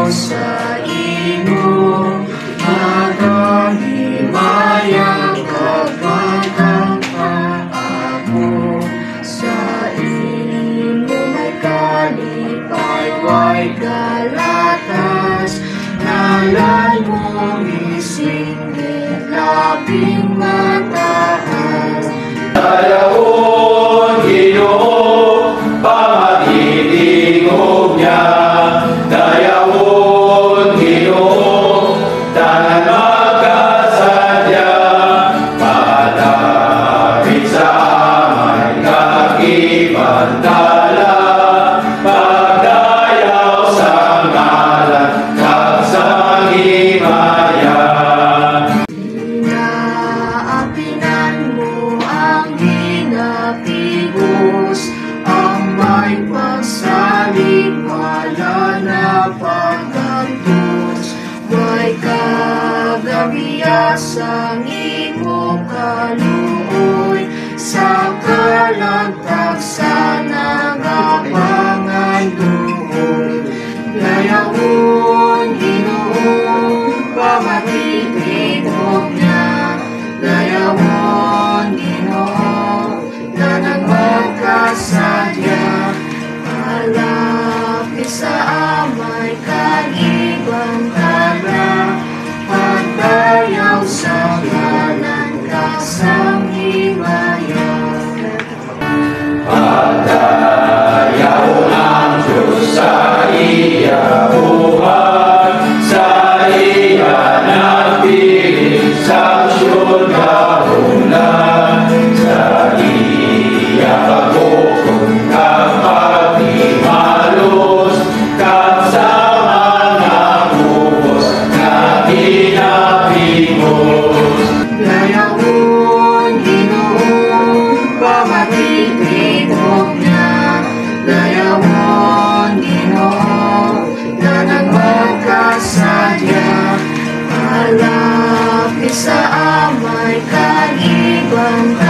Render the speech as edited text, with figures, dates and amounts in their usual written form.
sa imo, magahimaya kapagkapaamo. Sa imo may kalipay-way galatas, nalan mo isingit labing mataas. Dayaon Ginoo, pamagitingog niya. Dayaon Ginoo, tanan magkasadya. Palapit sa amay kakibantala, pagdayaw sa ngalan kag sa himaya. Inaapinan mo ang ginapigos, ang may pagsalig wala na paggantos. May kagabiyas ang imo kaluoy, sa kalagtag sa nagapangan duoy. Dayaon Ginoo, pamagitingog niya. Dayaon Ginoo, tanan magkasadya. Malapit sa amay kalibantala, pagdayaw sa ngalan ka sa himaya. Pagdayaw ang Diyos sa iya buhay, sa iya nagpiling sa siyod kahulan, sa iya paghukom kapag imalos, kag sa mga ubos na pinapimos. Dayaon Ginoo, pamagitingog niya. Dayaon Ginoo, tanan magkasadya. Malapit sa amay kalibantala,